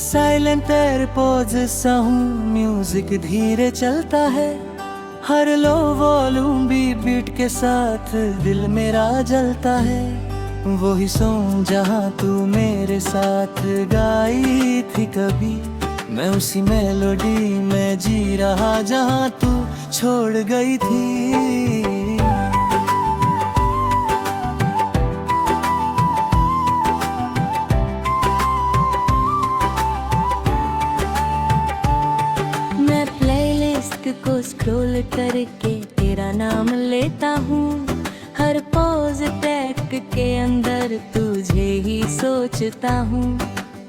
Silent airports सा हूँ, music धीरे चलता है, हर लो वॉल्यूम भी बीट के साथ दिल मेरा जलता है। वही सॉन्ग जहाँ तू मेरे साथ गाई थी कभी, मैं उसी मेलोडी में जी रहा जहाँ तू छोड़ गई थी। को स्क्रॉल करके तेरा नाम लेता हूँ, हर पॉज ट्रैक के अंदर तुझे ही सोचता हूँ,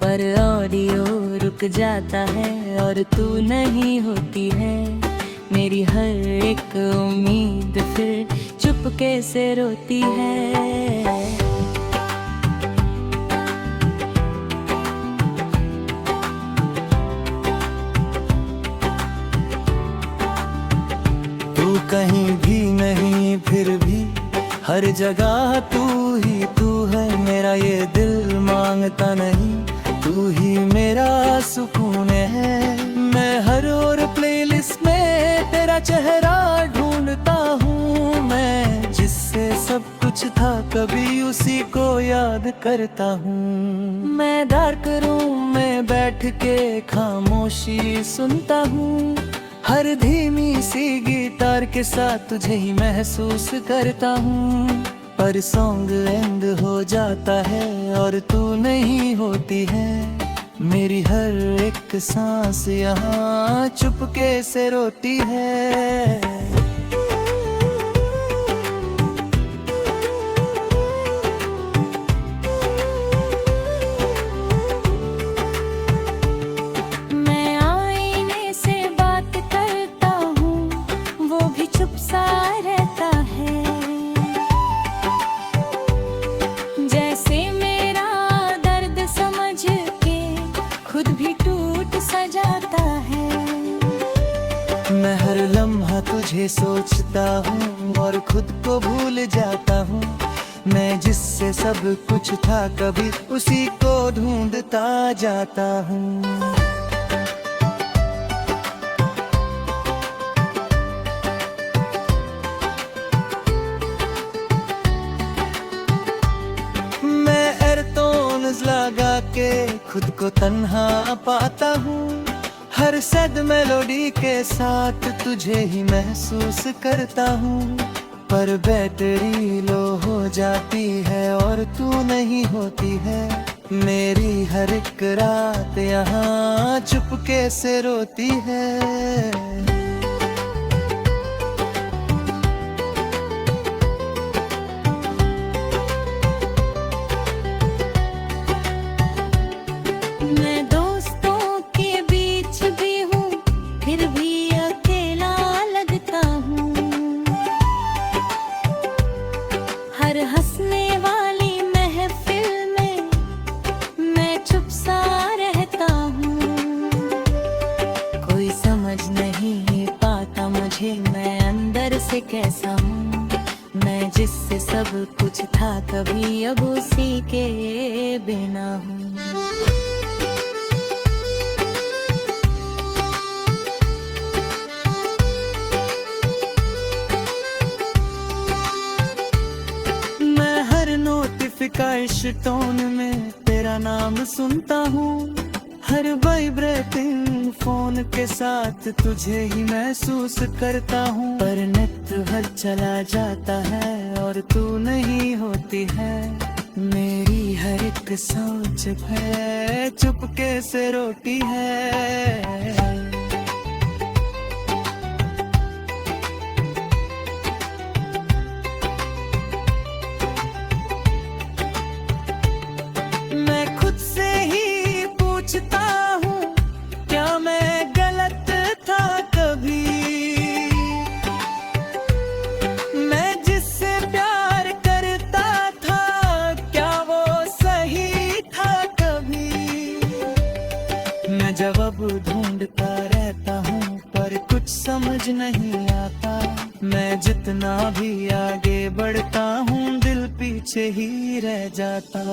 पर ऑडियो रुक जाता है और तू नहीं होती है। मेरी हर एक उम्मीद फिर चुपके से रोती है। कहीं भी नहीं फिर भी हर जगह तू ही तू है, मेरा ये दिल मांगता नहीं, तू ही मेरा सुकून है। मैं हर और प्लेलिस्ट में तेरा चेहरा ढूंढता हूँ, मैं जिससे सब कुछ था कभी उसी को याद करता हूँ। मैं डार्क रूम में बैठ के खामोशी सुनता हूँ, हर धीमी सी गिटार के साथ तुझे ही महसूस करता हूँ, पर सॉन्ग एंड हो जाता है और तू नहीं होती है। मेरी हर एक सांस यहाँ चुपके से रोती है। मैं हर लम्हा तुझे सोचता हूँ और खुद को भूल जाता हूँ, मैं जिससे सब कुछ था कभी उसी को ढूंढता जाता हूँ। मैं एयरटोन्स लगा के खुद को तन्हा पाता हूँ, हर सैड मेलोडी के साथ तुझे ही महसूस करता हूँ, पर बैटरी लो हो जाती है और तू नहीं होती है। मेरी हर एक रात यहाँ चुपके से रोती है। हंसने वाली महफिल में मैं चुप सा रहता हूँ, कोई समझ नहीं पाता मुझे मैं अंदर से कैसा हूँ, मैं जिससे सब कुछ था कभी अब उसी के बिना हूँ। नोटिफिकेशन टोन में तेरा नाम सुनता हूँ, हर वाइब्रेटिंग फोन के साथ तुझे ही महसूस करता हूँ, पर नेट हर चला जाता है और तू नहीं होती है। मेरी हर एक सोच है चुपके से रोती है। क्या मैं गलत था कभी, मैं जिससे प्यार करता था क्या वो सही था कभी। मैं जवाब ढूंढता रहता हूँ पर कुछ समझ नहीं आता, मैं जितना भी आगे बढ़ता हूँ दिल पीछे ही रह जाता।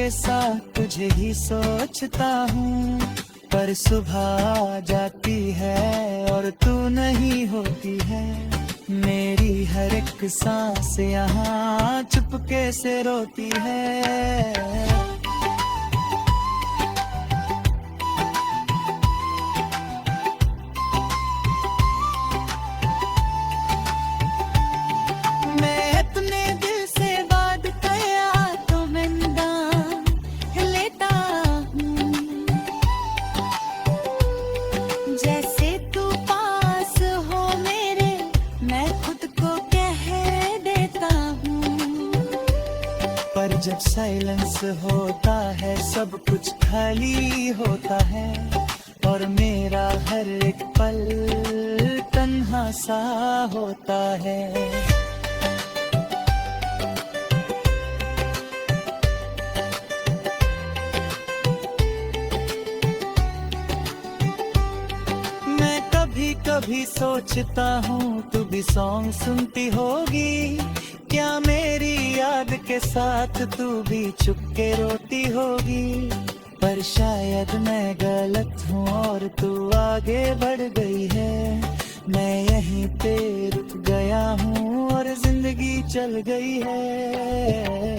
मेरे साथ तुझे ही सोचता हूँ, पर सुबह आ जाती है और तू नहीं होती है। मेरी हर एक सांस यहाँ चुपके से रोती है। पर जब साइलेंस होता है सब कुछ खाली होता है, और मेरा हर एक पल तन्हा सा होता है। मैं कभी कभी सोचता हूँ तू भी सॉन्ग सुनती होगी क्या, मेरी याद के साथ तू भी चुपके रोती होगी। पर शायद मैं गलत हूँ और तू आगे बढ़ गई है, मैं यहीं पे रुक गया हूँ और जिंदगी चल गई है।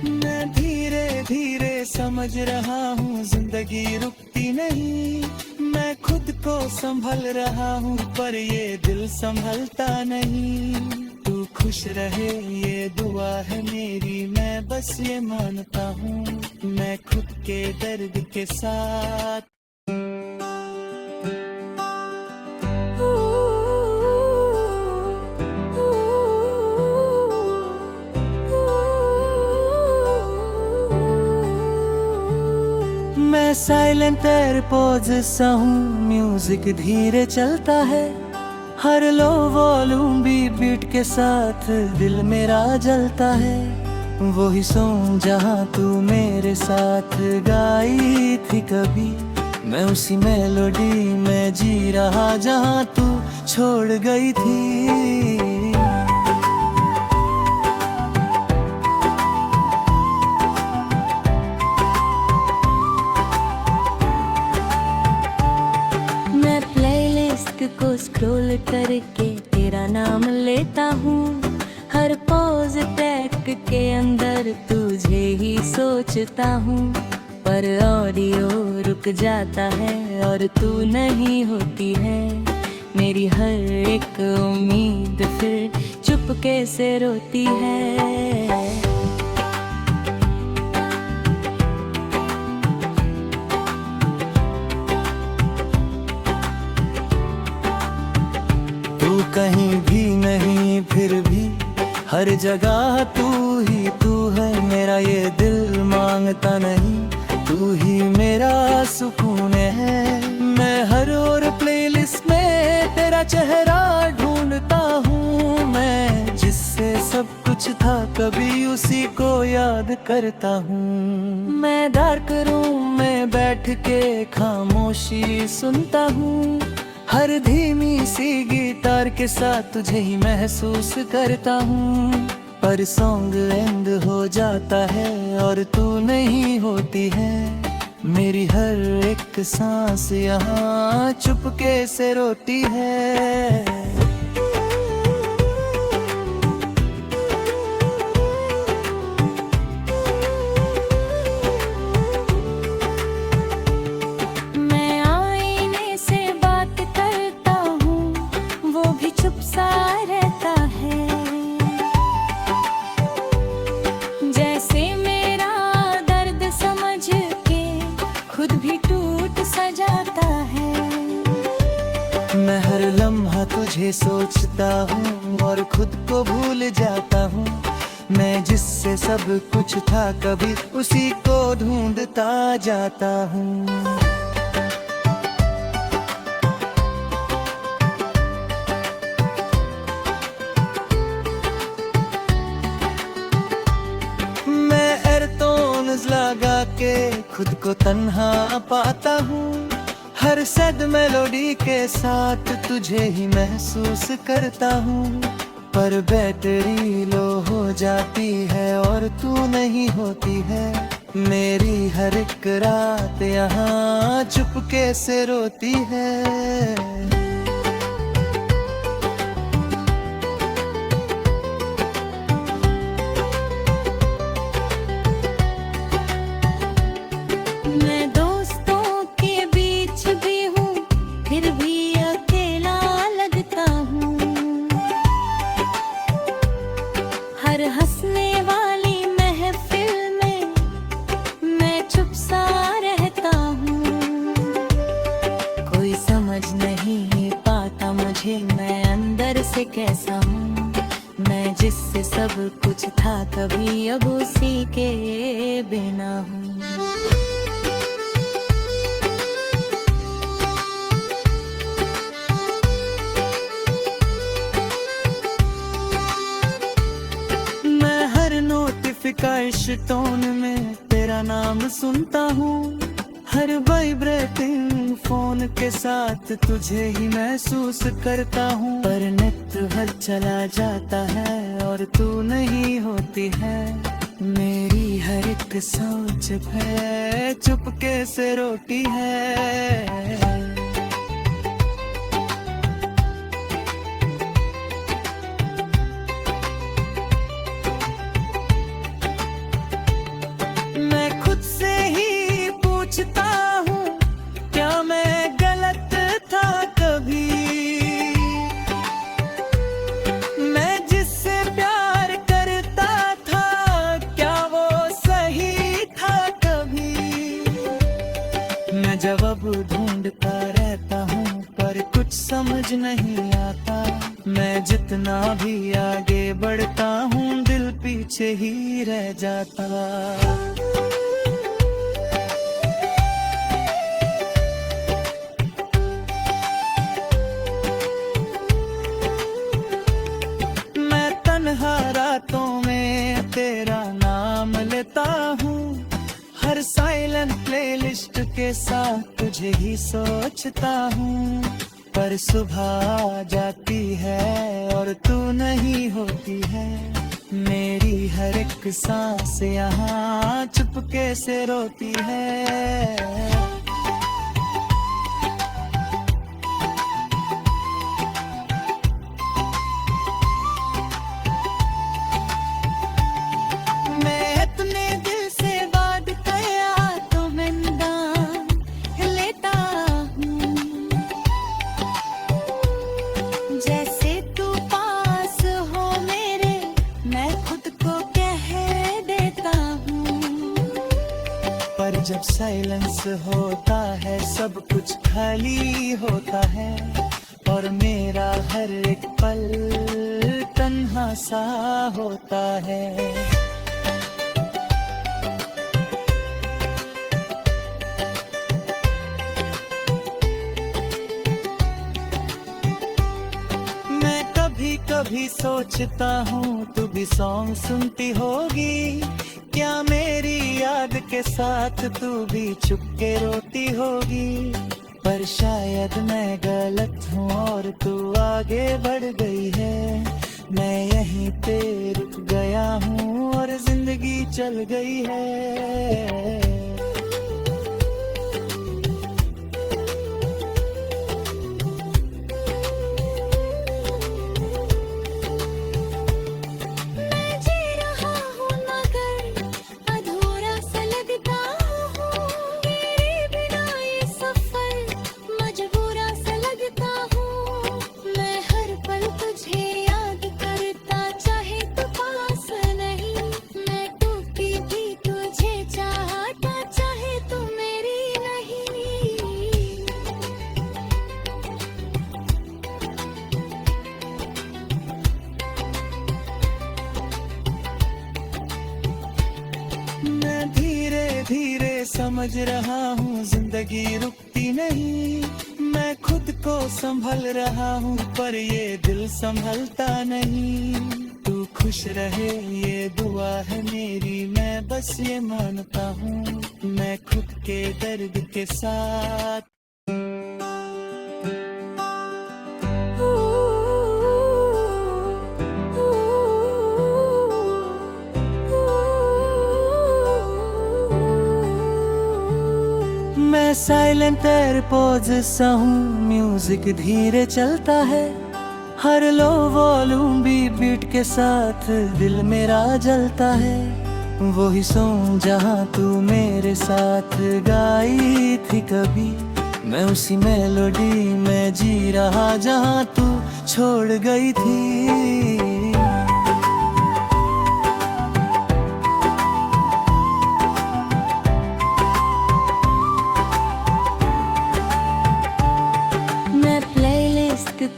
मैं धीरे धीरे समझ रहा हूँ जिंदगी रुकती नहीं, मैं खुद को संभल रहा हूँ पर ये दिल संभलता नहीं। तू खुश रहे ये दुआ है मेरी, मैं बस ये मानता हूँ, मैं खुद के दर्द के साथ। मैं साइलेंट एयरपोर्ट्स सा हूँ, म्यूजिक धीरे चलता है, हर लो वॉल्यूम भी बीट के साथ दिल मेरा जलता है। वही सॉन्ग जहाँ तू मेरे साथ गाई थी कभी, मैं उसी मेलोडी में जी रहा जहाँ तू छोड़ गई थी। को स्क्रॉल करके तेरा नाम लेता हूँ, हर पॉज ट्रैक के अंदर तुझे ही सोचता हूँ, पर ऑडियो रुक जाता है और तू नहीं होती है। मेरी हर एक उम्मीद फिर चुपके से रोती है। कहीं भी नहीं फिर भी हर जगह तू ही तू है, मेरा ये दिल मांगता नहीं, तू ही मेरा सुकून है। मैं हर और प्लेलिस्ट में तेरा चेहरा ढूंढता हूँ, मैं जिससे सब कुछ था कभी उसी को याद करता हूँ। मैं डार्क रूम में बैठ के खामोशी सुनता हूँ, हर धीमी सी गिटार के साथ तुझे ही महसूस करता हूँ, पर सॉन्ग एंड हो जाता है और तू नहीं होती है। मेरी हर एक सांस यहाँ चुपके से रोती है। खुद रूट सजाता है। मैं हर लम्हा तुझे सोचता हूँ और खुद को भूल जाता हूँ। मैं जिससे सब कुछ था कभी उसी को ढूंढता जाता हूँ। लगा के खुद को तन्हा पाता हूँ। हर सद मेलोडी के साथ तुझे ही महसूस करता हूँ। पर बैटरी लो हो जाती है और तू नहीं होती है। मेरी हर एक रात यहाँ चुपके से रोती है। हंसने वाली महफिल में मैं चुप सा रहता हूँ। कोई समझ नहीं पाता मुझे मैं अंदर से कैसा हूँ। मैं जिससे सब कुछ था कभी अब उसी के बिना हूँ। नोटिफिकेशन टोन में तेरा नाम सुनता हूँ। हर वाइब्रेटिंग फोन के साथ तुझे ही महसूस करता हूँ। पर नेट हर चला जाता है और तू नहीं होती है। मेरी हर एक सोच है चुपके से रोती है। पूछता हूँ क्या मैं गलत था कभी। मैं जिससे प्यार करता था क्या वो सही था कभी। मैं जवाब ढूंढता रहता हूँ पर कुछ समझ नहीं आता। मैं जितना भी आगे बढ़ता हूँ दिल पीछे ही रह जाता। रातों में तेरा नाम लेता हूँ। हर साइलेंट प्लेलिस्ट के साथ तुझे ही सोचता हूँ। पर सुबह आ जाती है और तू नहीं होती है। मेरी हर एक सांस यहाँ चुपके से रोती है। पर जब साइलेंस होता है सब कुछ खाली होता है। और मेरा हर एक पल तन्हा सा होता है। कभी सोचता हूँ तू भी सॉन्ग सुनती होगी। क्या मेरी याद के साथ तू भी छुप के रोती होगी। पर शायद मैं गलत हूँ और तू आगे बढ़ गई है। मैं यहीं पे रुक गया हूँ और जिंदगी चल गई है। समझ रहा हूँ जिंदगी रुकती नहीं। मैं खुद को संभल रहा हूँ पर ये दिल संभलता नहीं। तू खुश रहे ये दुआ है मेरी, मैं बस ये मानता हूँ। मैं खुद के दर्द के साथ मैं साइलेंट एयरपोर्ट्स सा हूँ, म्यूजिक धीरे चलता है। हर लो वॉल्यूम भी बीट के साथ दिल मेरा जलता है। वो ही सॉन्ग जहाँ तू मेरे साथ गाई थी कभी, मैं उसी मेलोडी में जी रहा जहाँ तू छोड़ गई थी।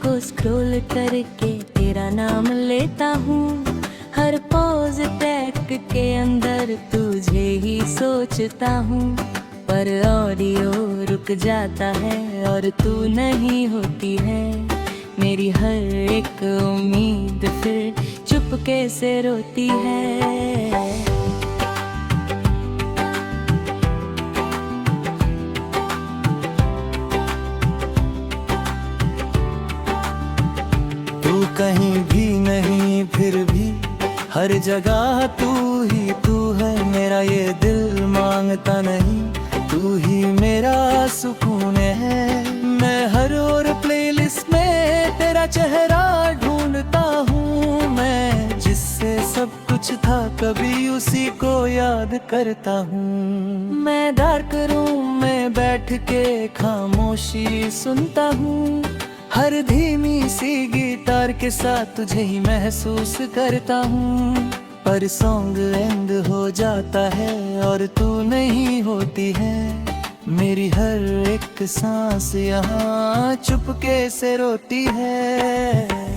को स्क्रॉल करके तेरा नाम लेता हूँ। हर पॉज टैग के अंदर तुझे ही सोचता हूँ। पर ऑडियो रुक जाता है और तू नहीं होती है। मेरी हर एक उम्मीद फिर चुपके से रोती है। कहीं भी नहीं फिर भी हर जगह तू ही तू है। मेरा ये दिल मांगता नहीं, तू ही मेरा सुकून है। मैं हर और प्लेलिस्ट में तेरा चेहरा ढूंढता हूँ। मैं जिससे सब कुछ था कभी उसी को याद करता हूँ। मैं डार्क रूम में बैठ के खामोशी सुनता हूँ। हर धीमी सी गिटार के साथ तुझे ही महसूस करता हूँ। पर सॉन्ग एंड हो जाता है और तू नहीं होती है। मेरी हर एक सांस यहाँ चुपके से रोती है।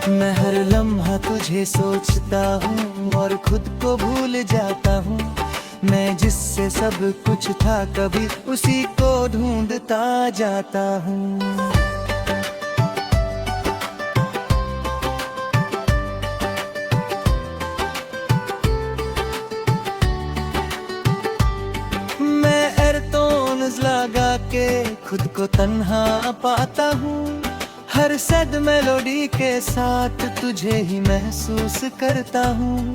मैं हर लम्हा तुझे सोचता हूँ और खुद को भूल जाता हूँ। मैं जिससे सब कुछ था कभी उसी को ढूंढता जाता हूँ। मैं एयरटोन्स लगा के खुद को तन्हा पाता हूँ। हर सैड मेलोडी के साथ तुझे ही महसूस करता हूँ।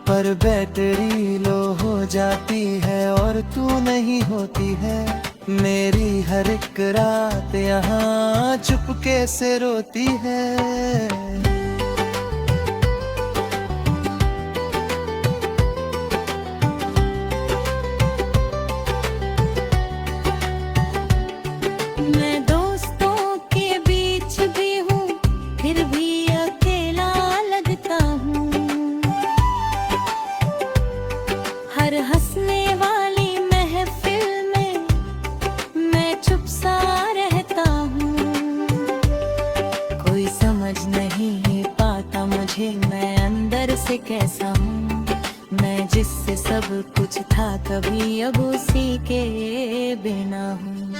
पर बैटरी लो हो जाती है और तू नहीं होती है। मेरी हर एक रात यहाँ चुपके से रोती है। हंसने वाली महफिल में मैं चुप सा रहता हूँ। कोई समझ नहीं पाता मुझे मैं अंदर से कैसा हूँ। मैं जिससे सब कुछ था कभी अब उसी के बिना हूँ।